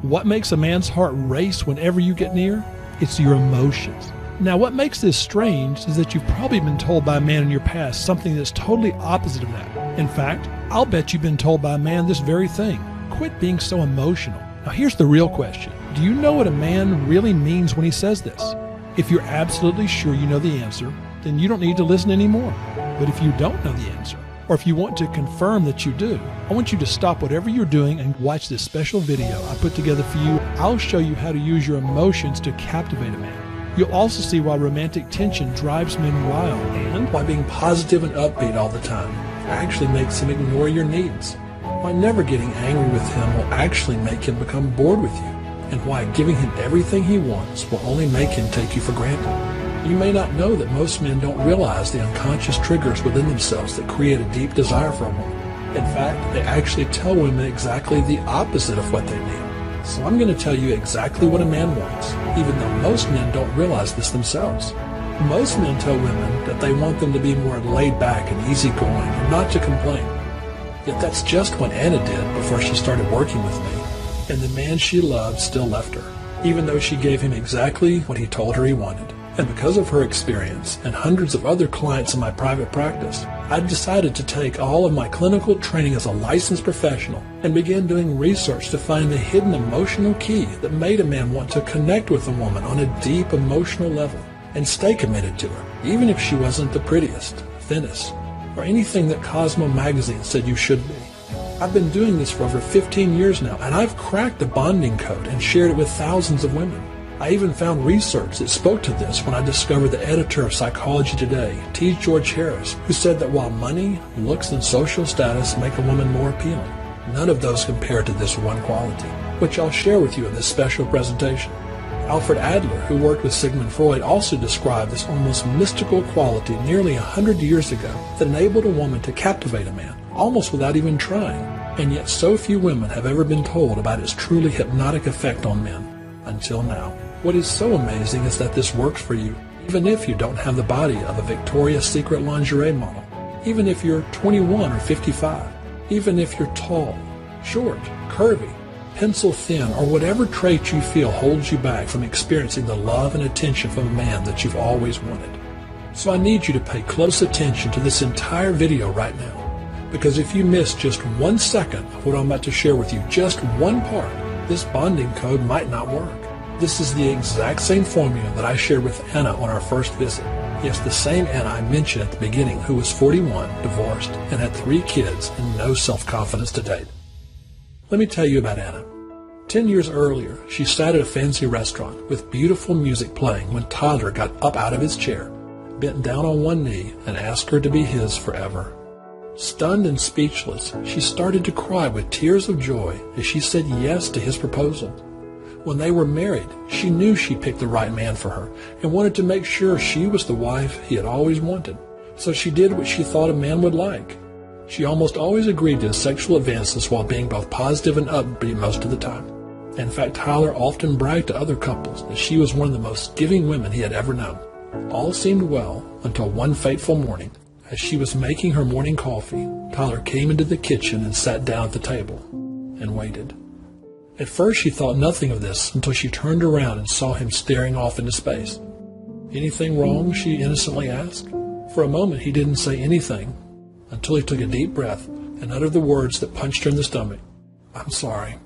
What makes a man's heart race whenever you get near? It's your emotions. Now, what makes this strange is that you've probably been told by a man in your past something that's totally opposite of that. In fact, I'll bet you've been told by a man this very thing. Quit being so emotional. Now, here's the real question. Do you know what a man really means when he says this? If you're absolutely sure you know the answer, then you don't need to listen anymore. But if you don't know the answer, or if you want to confirm that you do, I want you to stop whatever you're doing and watch this special video I put together for you. I'll show you how to use your emotions to captivate a man. You'll also see why romantic tension drives men wild, and why being positive and upbeat all the time actually makes him ignore your needs. Why never getting angry with him will actually make him become bored with you, and why giving him everything he wants will only make him take you for granted. You may not know that most men don't realize the unconscious triggers within themselves that create a deep desire for a woman. In fact, they actually tell women exactly the opposite of what they need. So I'm going to tell you exactly what a man wants, even though most men don't realize this themselves. Most men tell women that they want them to be more laid back and easygoing and not to complain. Yet that's just what Anna did before she started working with me, and the man she loved still left her, even though she gave him exactly what he told her he wanted. And because of her experience and hundreds of other clients in my private practice, I decided to take all of my clinical training as a licensed professional and began doing research to find the hidden emotional key that made a man want to connect with a woman on a deep emotional level and stay committed to her, even if she wasn't the prettiest, thinnest, or anything that Cosmo magazine said you should be. I've been doing this for over 15 years now, and I've cracked the bonding code and shared it with thousands of women. I even found research that spoke to this when I discovered the editor of Psychology Today, T. George Harris, who said that while money, looks, and social status make a woman more appealing, none of those compare to this one quality, which I'll share with you in this special presentation. Alfred Adler, who worked with Sigmund Freud, also described this almost mystical quality nearly 100 years ago that enabled a woman to captivate a man, almost without even trying. And yet so few women have ever been told about its truly hypnotic effect on men, until now. What is so amazing is that this works for you, even if you don't have the body of a Victoria's Secret lingerie model, even if you're 21 or 55, even if you're tall, short, curvy, pencil thin, or whatever trait you feel holds you back from experiencing the love and attention from a man that you've always wanted. So I need you to pay close attention to this entire video right now, because if you miss just 1 second of what I'm about to share with you, just one part, this bonding code might not work. This is the exact same formula that I shared with Anna on our first visit. Yes, the same Anna I mentioned at the beginning, who was 41, divorced, and had 3 kids and no self-confidence to date. Let me tell you about Anna. 10 years earlier, she sat at a fancy restaurant with beautiful music playing when Tyler got up out of his chair, bent down on one knee, and asked her to be his forever. Stunned and speechless, she started to cry with tears of joy as she said yes to his proposal. When they were married, she knew she picked the right man for her and wanted to make sure she was the wife he had always wanted. So she did what she thought a man would like. She almost always agreed to his sexual advances while being both positive and upbeat most of the time. In fact, Tyler often bragged to other couples that she was one of the most giving women he had ever known. All seemed well until one fateful morning. As she was making her morning coffee, Tyler came into the kitchen and sat down at the table and waited. At first she thought nothing of this until she turned around and saw him staring off into space. "Anything wrong?" she innocently asked. For a moment he didn't say anything until he took a deep breath and uttered the words that punched her in the stomach. "I'm sorry,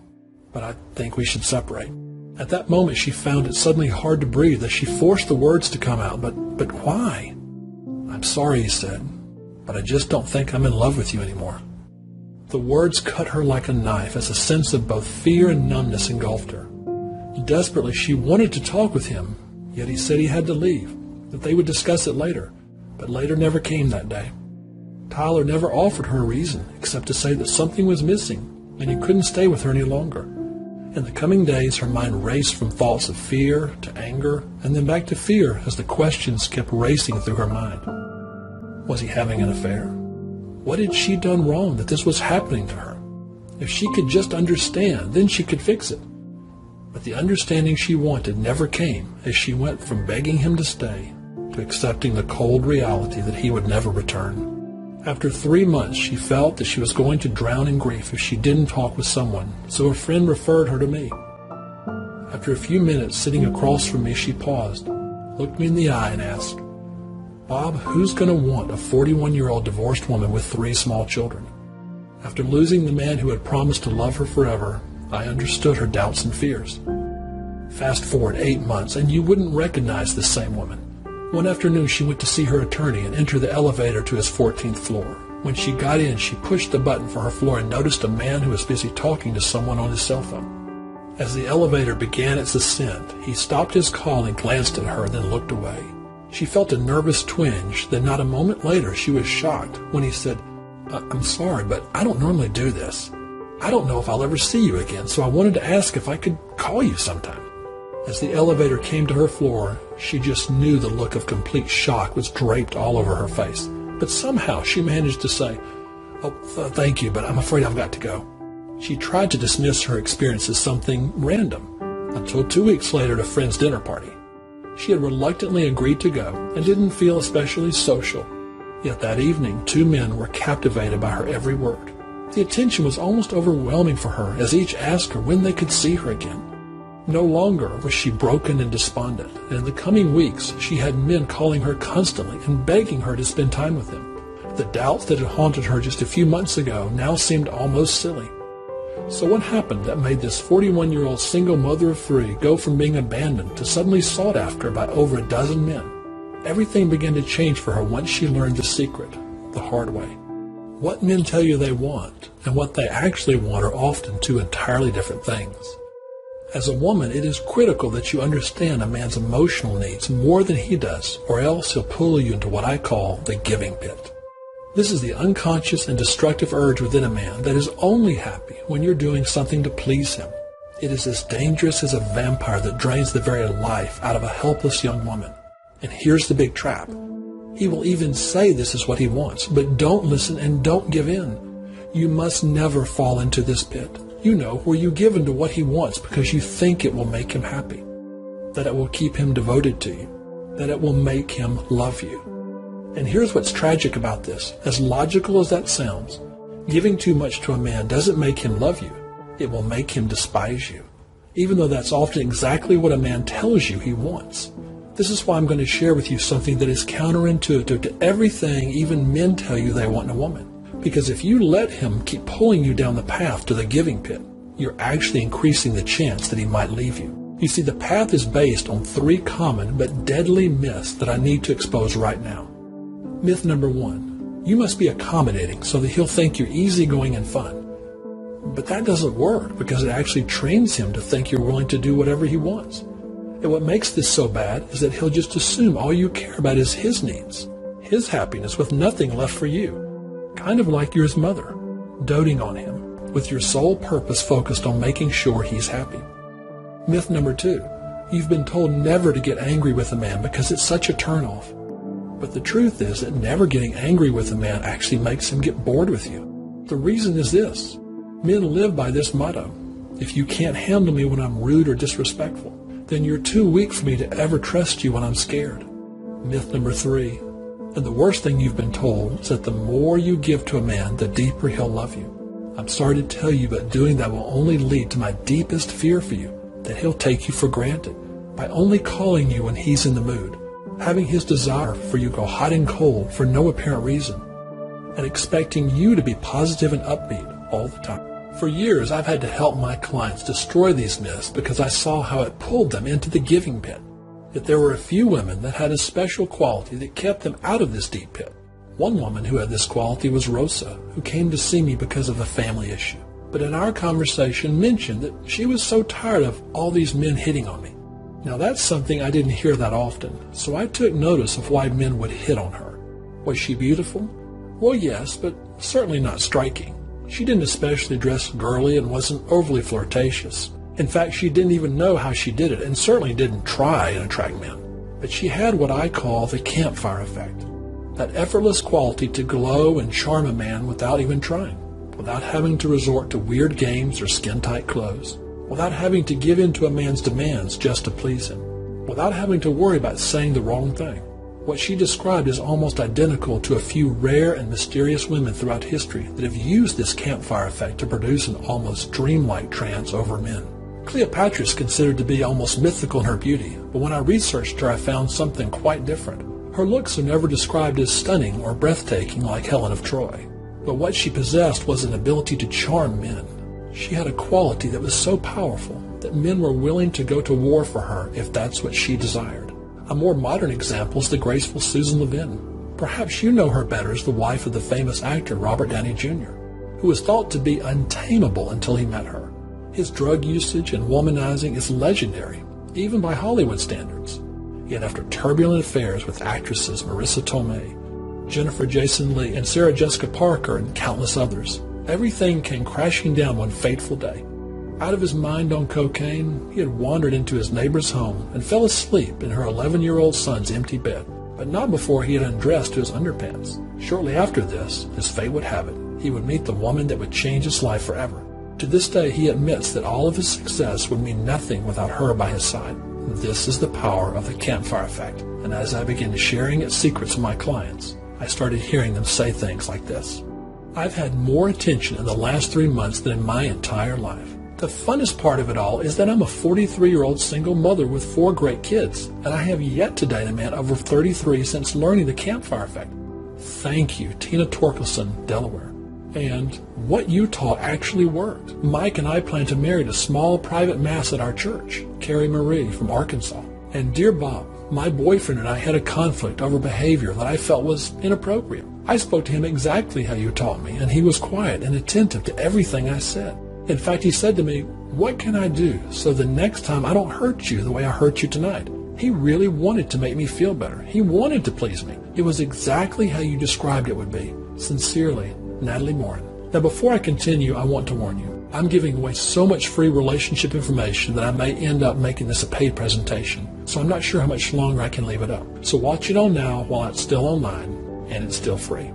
but I think we should separate." At that moment she found it suddenly hard to breathe as she forced the words to come out. But why? "I'm sorry," he said, "but I just don't think I'm in love with you anymore." The words cut her like a knife as a sense of both fear and numbness engulfed her. Desperately, she wanted to talk with him, yet he said he had to leave, that they would discuss it later, but later never came that day. Tyler never offered her a reason except to say that something was missing and he couldn't stay with her any longer. In the coming days, her mind raced from thoughts of fear to anger and then back to fear as the questions kept racing through her mind. Was he having an affair? What had she done wrong that this was happening to her? If she could just understand, then she could fix it. But the understanding she wanted never came as she went from begging him to stay to accepting the cold reality that he would never return. After 3 months, she felt that she was going to drown in grief if she didn't talk with someone, so a friend referred her to me. After a few minutes sitting across from me, she paused, looked me in the eye, and asked, "Bob, who's going to want a 41-year-old divorced woman with 3 small children?" After losing the man who had promised to love her forever, I understood her doubts and fears. Fast forward 8 months, and you wouldn't recognize this same woman. One afternoon, she went to see her attorney and entered the elevator to his 14th floor. When she got in, she pushed the button for her floor and noticed a man who was busy talking to someone on his cell phone. As the elevator began its ascent, he stopped his call and glanced at her, then looked away. She felt a nervous twinge, then not a moment later she was shocked when he said, "I'm sorry, but I don't normally do this. I don't know if I'll ever see you again, so I wanted to ask if I could call you sometime." As the elevator came to her floor, she just knew the look of complete shock was draped all over her face. But somehow she managed to say, "Oh, thank you, but I'm afraid I've got to go." She tried to dismiss her experience as something random, until 2 weeks later at a friend's dinner party. She had reluctantly agreed to go and didn't feel especially social. Yet that evening, 2 men were captivated by her every word. The attention was almost overwhelming for her as each asked her when they could see her again. No longer was she broken and despondent, and in the coming weeks she had men calling her constantly and begging her to spend time with them. The doubts that had haunted her just a few months ago now seemed almost silly. So what happened that made this 41-year-old single mother of 3 go from being abandoned to suddenly sought after by over a dozen men? Everything began to change for her once she learned the secret, the hard way. What men tell you they want and what they actually want are often 2 entirely different things. As a woman, it is critical that you understand a man's emotional needs more than he does, or else he'll pull you into what I call the giving pit. This is the unconscious and destructive urge within a man that is only happy when you're doing something to please him. It is as dangerous as a vampire that drains the very life out of a helpless young woman. And here's the big trap. He will even say this is what he wants, but don't listen and don't give in. You must never fall into this pit. You know, where you give in to what he wants because you think it will make him happy, that it will keep him devoted to you, that it will make him love you. And here's what's tragic about this. As logical as that sounds, giving too much to a man doesn't make him love you. It will make him despise you, even though that's often exactly what a man tells you he wants. This is why I'm going to share with you something that is counterintuitive to everything even men tell you they want in a woman. Because if you let him keep pulling you down the path to the giving pit, you're actually increasing the chance that he might leave you. You see, the path is based on 3 common but deadly myths that I need to expose right now. Myth number 1, you must be accommodating so that he'll think you're easygoing and fun. But that doesn't work because it actually trains him to think you're willing to do whatever he wants. And what makes this so bad is that he'll just assume all you care about is his needs, his happiness, with nothing left for you. Kind of like you're his mother, doting on him, with your sole purpose focused on making sure he's happy. Myth number 2, you've been told never to get angry with a man because it's such a turnoff. But the truth is that never getting angry with a man actually makes him get bored with you. The reason is this. Men live by this motto. If you can't handle me when I'm rude or disrespectful, then you're too weak for me to ever trust you when I'm scared. Myth number 3, and the worst thing you've been told is that the more you give to a man, the deeper he'll love you. I'm sorry to tell you, but doing that will only lead to my deepest fear for you, that he'll take you for granted by only calling you when he's in the mood, having his desire for you go hot and cold for no apparent reason, and expecting you to be positive and upbeat all the time. For years, I've had to help my clients destroy these myths because I saw how it pulled them into the giving pit. Yet there were a few women that had a special quality that kept them out of this deep pit. One woman who had this quality was Rosa, who came to see me because of a family issue. But in our conversation mentioned that she was so tired of all these men hitting on me. Now that's something I didn't hear that often, so I took notice of why men would hit on her. Was she beautiful? Well, yes, but certainly not striking. She didn't especially dress girly and wasn't overly flirtatious. In fact, she didn't even know how she did it and certainly didn't try and attract men. But she had what I call the campfire effect, that effortless quality to glow and charm a man without even trying, without having to resort to weird games or skin-tight clothes, without having to give in to a man's demands just to please him, without having to worry about saying the wrong thing. What she described is almost identical to a few rare and mysterious women throughout history that have used this campfire effect to produce an almost dreamlike trance over men. Cleopatra is considered to be almost mythical in her beauty, but when I researched her I found something quite different. Her looks are never described as stunning or breathtaking like Helen of Troy, but what she possessed was an ability to charm men. She had a quality that was so powerful that men were willing to go to war for her if that's what she desired. A more modern example is the graceful Susan Levin. Perhaps you know her better as the wife of the famous actor Robert Downey Jr., who was thought to be untamable until he met her. His drug usage and womanizing is legendary, even by Hollywood standards. Yet after turbulent affairs with actresses Marissa Tomei, Jennifer Jason Leigh, and Sarah Jessica Parker, and countless others, everything came crashing down one fateful day. Out of his mind on cocaine, he had wandered into his neighbor's home and fell asleep in her 11-year-old son's empty bed, but not before he had undressed to his underpants. Shortly after this, as fate would have it, he would meet the woman that would change his life forever. To this day, he admits that all of his success would mean nothing without her by his side. This is the power of the campfire effect, and as I began sharing its secrets with my clients, I started hearing them say things like this. I've had more attention in the last 3 months than in my entire life. The funnest part of it all is that I'm a 43-year-old single mother with 4 great kids, and I have yet to date a man over 33 since learning the campfire effect. Thank you, Tina Torkelson, Delaware. And what you taught actually worked. Mike and I plan to marry at a small private mass at our church, Carrie Marie from Arkansas. And dear Bob, my boyfriend and I had a conflict over behavior that I felt was inappropriate. I spoke to him exactly how you taught me, and he was quiet and attentive to everything I said. In fact, he said to me, "What can I do so the next time I don't hurt you the way I hurt you tonight?" He really wanted to make me feel better. He wanted to please me. It was exactly how you described it would be. Sincerely, Natalie Morin. Now, before I continue, I want to warn you. I'm giving away so much free relationship information that I may end up making this a paid presentation, so I'm not sure how much longer I can leave it up. So watch it on now while it's still online, and it's still free.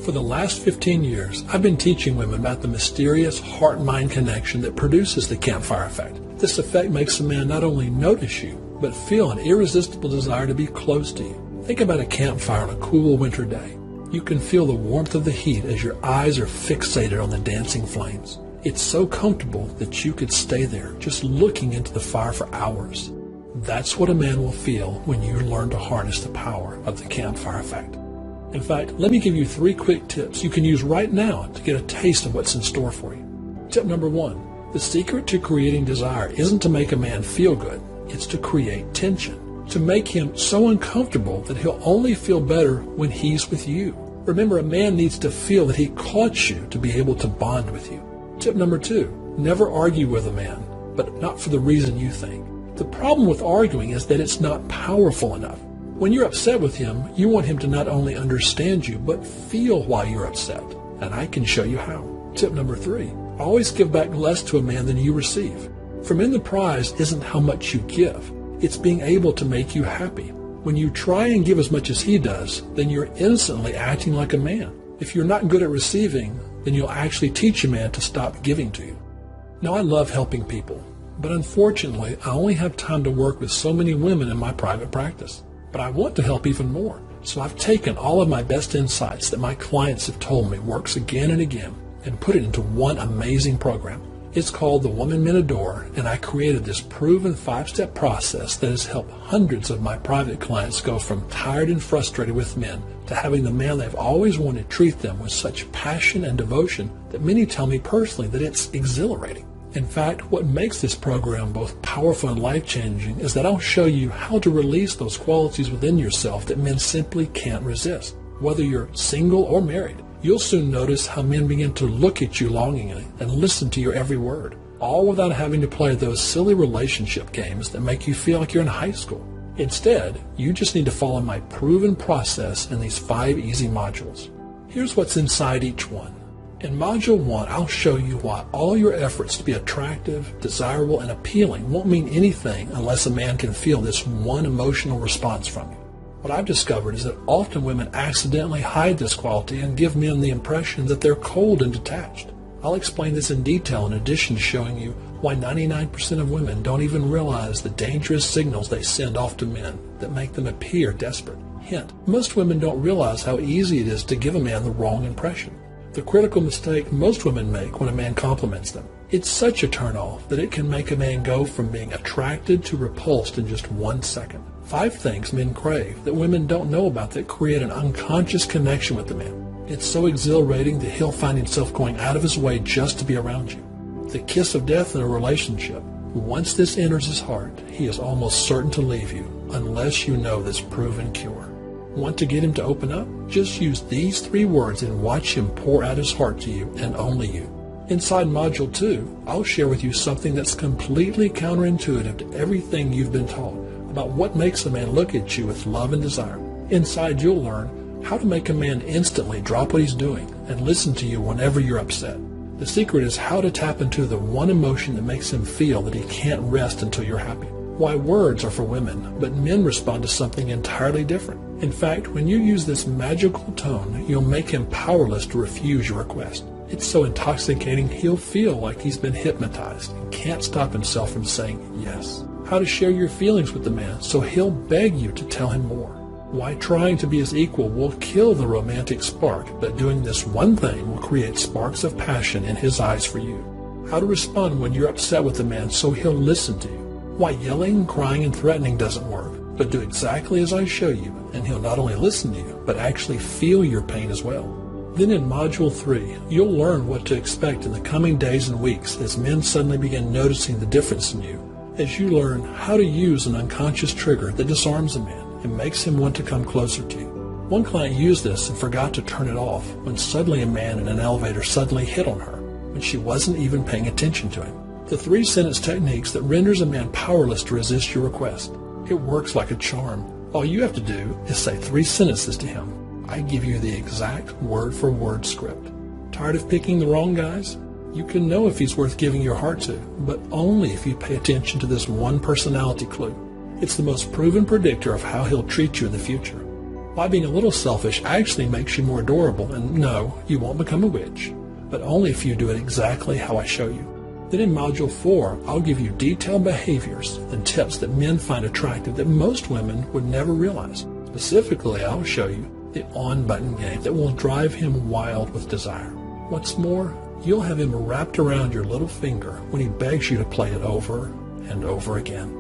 For the last 15 years, I've been teaching women about the mysterious heart-mind connection that produces the campfire effect. This effect makes a man not only notice you, but feel an irresistible desire to be close to you. Think about a campfire on a cool winter day. You can feel the warmth of the heat as your eyes are fixated on the dancing flames. It's so comfortable that you could stay there just looking into the fire for hours. That's what a man will feel when you learn to harness the power of the campfire effect. In fact, let me give you 3 quick tips you can use right now to get a taste of what's in store for you. Tip number 1, the secret to creating desire isn't to make a man feel good, it's to create tension. To make him so uncomfortable that he'll only feel better when he's with you. Remember, a man needs to feel that he caught you to be able to bond with you. Tip number 2, never argue with a man, but not for the reason you think. The problem with arguing is that it's not powerful enough. When you're upset with him, you want him to not only understand you, but feel why you're upset. And I can show you how. Tip number 3, always give back less to a man than you receive. For men, the prize isn't how much you give. It's being able to make you happy. When you try and give as much as he does, then you're instantly acting like a man. If you're not good at receiving, then you'll actually teach a man to stop giving to you. Now, I love helping people, but unfortunately, I only have time to work with so many women in my private practice. But I want to help even more. So I've taken all of my best insights that my clients have told me works again and again and put it into one amazing program. It's called The Woman Men Adore, and I created this proven 5-step process that has helped hundreds of my private clients go from tired and frustrated with men to having the man they've always wanted treat them with such passion and devotion that many tell me personally that it's exhilarating. In fact, what makes this program both powerful and life-changing is that I'll show you how to release those qualities within yourself that men simply can't resist. Whether you're single or married, you'll soon notice how men begin to look at you longingly and listen to your every word, all without having to play those silly relationship games that make you feel like you're in high school. Instead, you just need to follow my proven process in these 5 easy modules. Here's what's inside each one. In Module 1, I'll show you why all your efforts to be attractive, desirable, and appealing won't mean anything unless a man can feel this one emotional response from you. What I've discovered is that often women accidentally hide this quality and give men the impression that they're cold and detached. I'll explain this in detail in addition to showing you why 99% of women don't even realize the dangerous signals they send off to men that make them appear desperate. Hint, most women don't realize how easy it is to give a man the wrong impression. The critical mistake most women make when a man compliments them. It's such a turnoff that it can make a man go from being attracted to repulsed in just 1 second. 5 things men crave that women don't know about that create an unconscious connection with the man. It's so exhilarating that he'll find himself going out of his way just to be around you. The kiss of death in a relationship. Once this enters his heart, he is almost certain to leave you unless you know this proven cure. Want to get him to open up? Just use these 3 words and watch him pour out his heart to you and only you. Inside Module 2, I'll share with you something that's completely counterintuitive to everything you've been taught about what makes a man look at you with love and desire. Inside, you'll learn how to make a man instantly drop what he's doing and listen to you whenever you're upset. The secret is how to tap into the one emotion that makes him feel that he can't rest until you're happy. Why words are for women, but men respond to something entirely different. In fact, when you use this magical tone, you'll make him powerless to refuse your request. It's so intoxicating he'll feel like he's been hypnotized and can't stop himself from saying yes. How to share your feelings with the man so he'll beg you to tell him more. Why trying to be his equal will kill the romantic spark, but doing this one thing will create sparks of passion in his eyes for you. How to respond when you're upset with the man so he'll listen to you. Why yelling, crying, and threatening doesn't work, but do exactly as I show you, and he'll not only listen to you, but actually feel your pain as well. Then in Module 3, you'll learn what to expect in the coming days and weeks as men suddenly begin noticing the difference in you, as you learn how to use an unconscious trigger that disarms a man and makes him want to come closer to you. One client used this and forgot to turn it off when suddenly a man in an elevator suddenly hit on her when she wasn't even paying attention to him. The 3-sentence techniques that renders a man powerless to resist your request. It works like a charm. All you have to do is say 3 sentences to him. I give you the exact word-for-word script. Tired of picking the wrong guys? You can know if he's worth giving your heart to, but only if you pay attention to this one personality clue. It's the most proven predictor of how he'll treat you in the future. Why being a little selfish actually makes you more adorable, and no, you won't become a witch, but only if you do it exactly how I show you. Then in Module 4, I'll give you detailed behaviors and tips that men find attractive that most women would never realize. Specifically, I'll show you the on-button game that will drive him wild with desire. What's more, you'll have him wrapped around your little finger when he begs you to play it over and over again.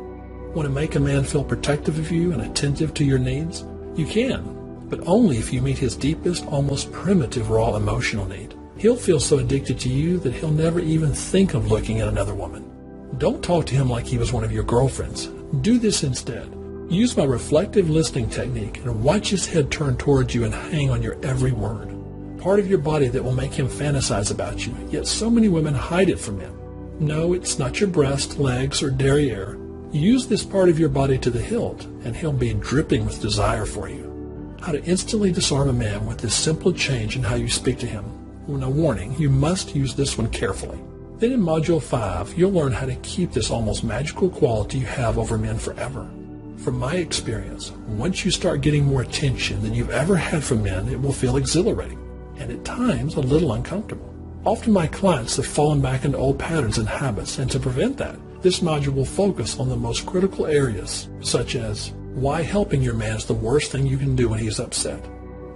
Want to make a man feel protective of you and attentive to your needs? You can, but only if you meet his deepest, almost primitive raw emotional need. He'll feel so addicted to you that he'll never even think of looking at another woman. Don't talk to him like he was one of your girlfriends. Do this instead. Use my reflective listening technique and watch his head turn towards you and hang on your every word. Part of your body that will make him fantasize about you, yet so many women hide it from him. No, it's not your breast, legs, or derriere. Use this part of your body to the hilt, and he'll be dripping with desire for you. How to instantly disarm a man with this simple change in how you speak to him. Now, warning, you must use this one carefully. Then in Module 5, you'll learn how to keep this almost magical quality you have over men forever. From my experience, once you start getting more attention than you've ever had from men, it will feel exhilarating, and at times a little uncomfortable. Often my clients have fallen back into old patterns and habits, and to prevent that, this module will focus on the most critical areas, such as why helping your man is the worst thing you can do when he's upset.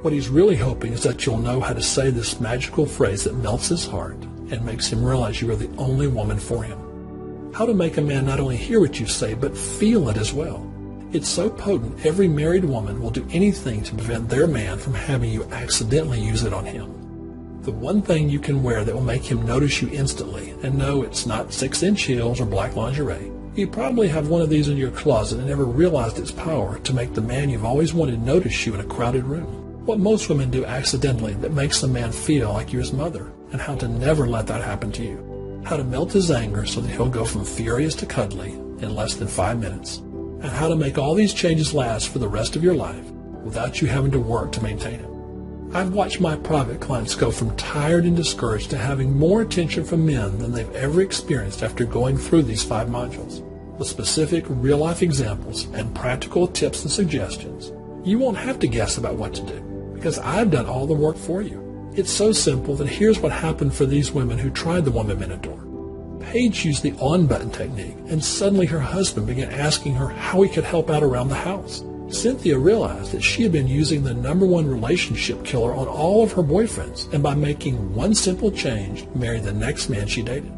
What he's really hoping is that you'll know how to say this magical phrase that melts his heart and makes him realize you are the only woman for him. How to make a man not only hear what you say, but feel it as well. It's so potent, every married woman will do anything to prevent their man from having you accidentally use it on him. The one thing you can wear that will make him notice you instantly, and no, it's not 6-inch heels or black lingerie. You probably have one of these in your closet and never realized its power to make the man you've always wanted notice you in a crowded room. What most women do accidentally that makes a man feel like you're his mother, and how to never let that happen to you. How to melt his anger so that he'll go from furious to cuddly in less than 5 minutes. And how to make all these changes last for the rest of your life without you having to work to maintain it. I've watched my private clients go from tired and discouraged to having more attention from men than they've ever experienced after going through these 5 modules. With specific real-life examples and practical tips and suggestions, you won't have to guess about what to do, because I've done all the work for you. It's so simple that here's what happened for these women who tried the 1-minute door. Paige used the on-button technique, and suddenly her husband began asking her how he could help out around the house. Cynthia realized that she had been using the #1 relationship killer on all of her boyfriends, and by making one simple change, married the next man she dated.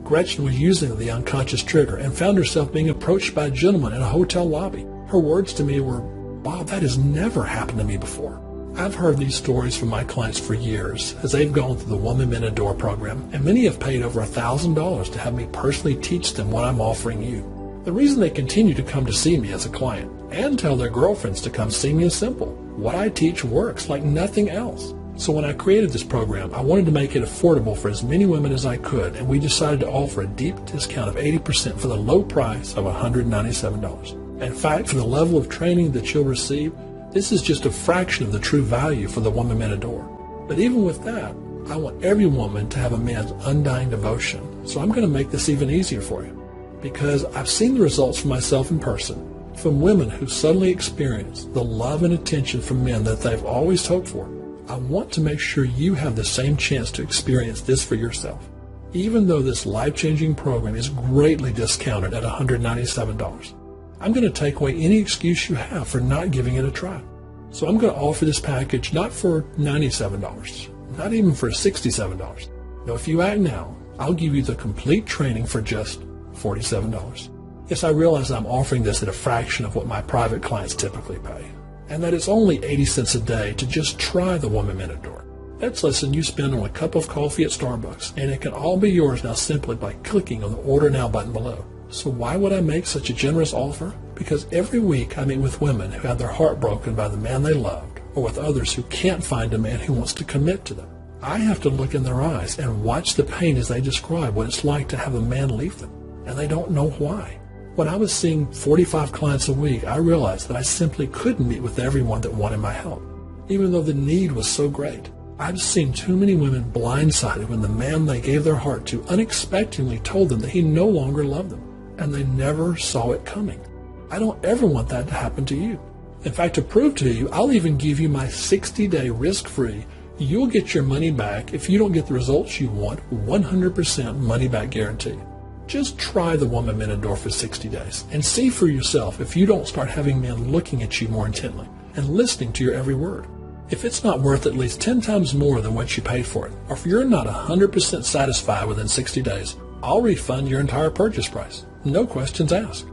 Gretchen was using the unconscious trigger and found herself being approached by a gentleman in a hotel lobby. Her words to me were, "Bob, that has never happened to me before." I've heard these stories from my clients for years as they've gone through the Woman Men Adore program, and many have paid over $1,000 to have me personally teach them what I'm offering you. The reason they continue to come to see me as a client and tell their girlfriends to come see me is simple. What I teach works like nothing else. So when I created this program, I wanted to make it affordable for as many women as I could, and we decided to offer a deep discount of 80% for the low price of $197. In fact, for the level of training that you'll receive, this is just a fraction of the true value for the Woman Men Adore. But even with that, I want every woman to have a man's undying devotion. So I'm going to make this even easier for you, because I've seen the results for myself in person, from women who suddenly experience the love and attention from men that they've always hoped for. I want to make sure you have the same chance to experience this for yourself. Even though this life-changing program is greatly discounted at $197, I'm going to take away any excuse you have for not giving it a try. So I'm going to offer this package not for $97, not even for $67. No, if you act now, I'll give you the complete training for just $47. Yes, I realize I'm offering this at a fraction of what my private clients typically pay, and that it's only 80 cents a day to just try the Woman Men Adore. That's less than you spend on a cup of coffee at Starbucks, and it can all be yours now simply by clicking on the Order Now button below. So why would I make such a generous offer? Because every week I meet with women who had their heart broken by the man they loved, or with others who can't find a man who wants to commit to them. I have to look in their eyes and watch the pain as they describe what it's like to have a man leave them, and they don't know why. When I was seeing 45 clients a week, I realized that I simply couldn't meet with everyone that wanted my help, even though the need was so great. I've seen too many women blindsided when the man they gave their heart to unexpectedly told them that he no longer loved them, and they never saw it coming. I don't ever want that to happen to you. In fact, to prove to you, I'll even give you my 60-day risk-free, you'll get your money back if you don't get the results you want, 100% money-back guarantee. Just try the Woman Men Adore for 60 days and see for yourself if you don't start having men looking at you more intently and listening to your every word. If it's not worth at least 10 times more than what you paid for it, or if you're not 100% satisfied within 60 days, I'll refund your entire purchase price. No questions asked.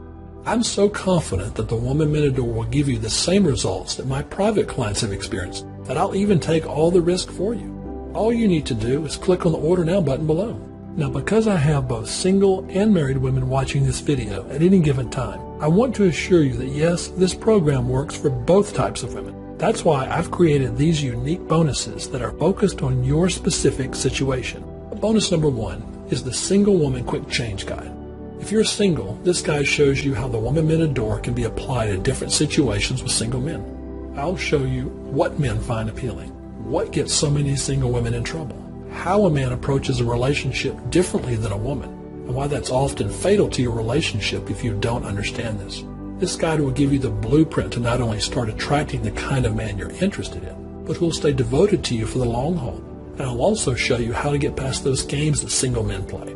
I'm so confident that the Woman Men Adore will give you the same results that my private clients have experienced that I'll even take all the risk for you. All you need to do is click on the Order Now button below. Now, because I have both single and married women watching this video at any given time, I want to assure you that yes, this program works for both types of women. That's why I've created these unique bonuses that are focused on your specific situation. Bonus number 1 is the Single Woman Quick Change Guide. If you're single, this guide shows you how the Woman Men Adore can be applied in different situations with single men. I'll show you what men find appealing, what gets so many single women in trouble, how a man approaches a relationship differently than a woman, and why that's often fatal to your relationship if you don't understand this. This guide will give you the blueprint to not only start attracting the kind of man you're interested in, but who will stay devoted to you for the long haul. And I'll also show you how to get past those games that single men play.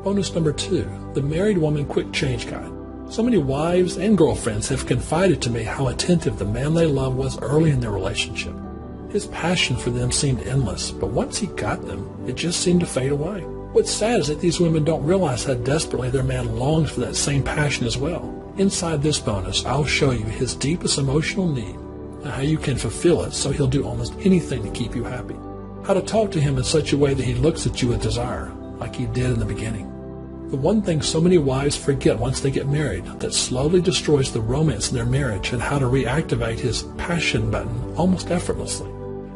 Bonus number 2, the Married Woman Quick Change Guide. So many wives and girlfriends have confided to me how attentive the man they love was early in their relationship. His passion for them seemed endless, but once he got them, it just seemed to fade away. What's sad is that these women don't realize how desperately their man longs for that same passion as well. Inside this bonus, I'll show you his deepest emotional need and how you can fulfill it so he'll do almost anything to keep you happy. How to talk to him in such a way that he looks at you with desire, like he did in the beginning. The one thing so many wives forget once they get married that slowly destroys the romance in their marriage, and how to reactivate his passion button almost effortlessly.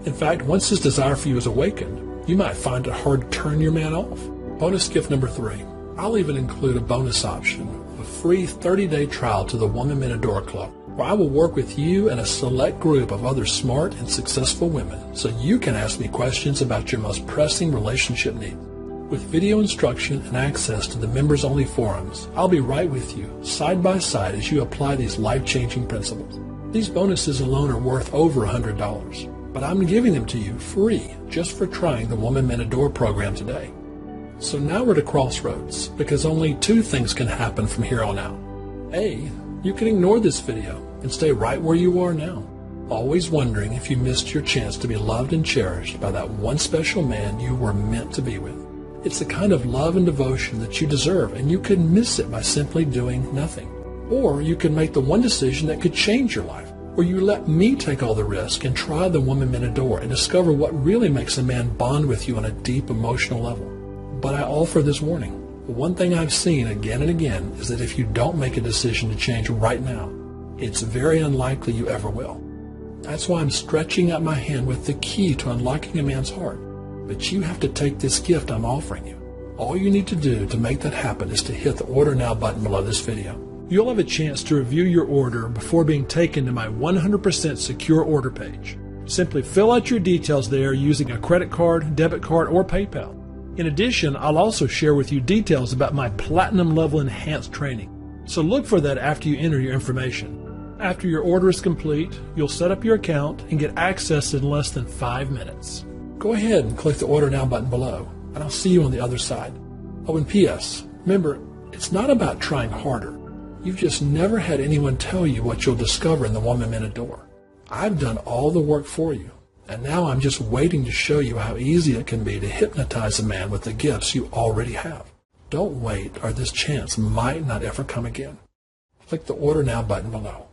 In fact, once his desire for you is awakened, you might find it hard to turn your man off. Bonus gift number 3. I'll even include a bonus option, a free 30-day trial to the Woman Men Adore Club, where I will work with you and a select group of other smart and successful women so you can ask me questions about your most pressing relationship needs. With video instruction and access to the members-only forums, I'll be right with you, side by side, as you apply these life-changing principles. These bonuses alone are worth over $100, but I'm giving them to you free just for trying the Woman Men Adore program today. So now we're at a crossroads, because only 2 things can happen from here on out. A, you can ignore this video and stay right where you are now, always wondering if you missed your chance to be loved and cherished by that one special man you were meant to be with. It's the kind of love and devotion that you deserve, and you could miss it by simply doing nothing. Or you could make the one decision that could change your life, where you let me take all the risk and try the woman men adore and discover what really makes a man bond with you on a deep emotional level. But I offer this warning. One thing I've seen again and again is that if you don't make a decision to change right now, it's very unlikely you ever will. That's why I'm stretching out my hand with the key to unlocking a man's heart. But you have to take this gift I'm offering you. All you need to do to make that happen is to hit the Order Now button below this video. You'll have a chance to review your order before being taken to my 100% secure order page. Simply fill out your details there using a credit card, debit card, or PayPal. In addition, I'll also share with you details about my platinum level enhanced training. So look for that after you enter your information. After your order is complete, you'll set up your account and get access in less than 5 minutes. Go ahead and click the Order Now button below, and I'll see you on the other side. Oh, and P.S. Remember, it's not about trying harder. You've just never had anyone tell you what you'll discover in the woman men adore. I've done all the work for you, and now I'm just waiting to show you how easy it can be to hypnotize a man with the gifts you already have. Don't wait, or this chance might not ever come again. Click the Order Now button below.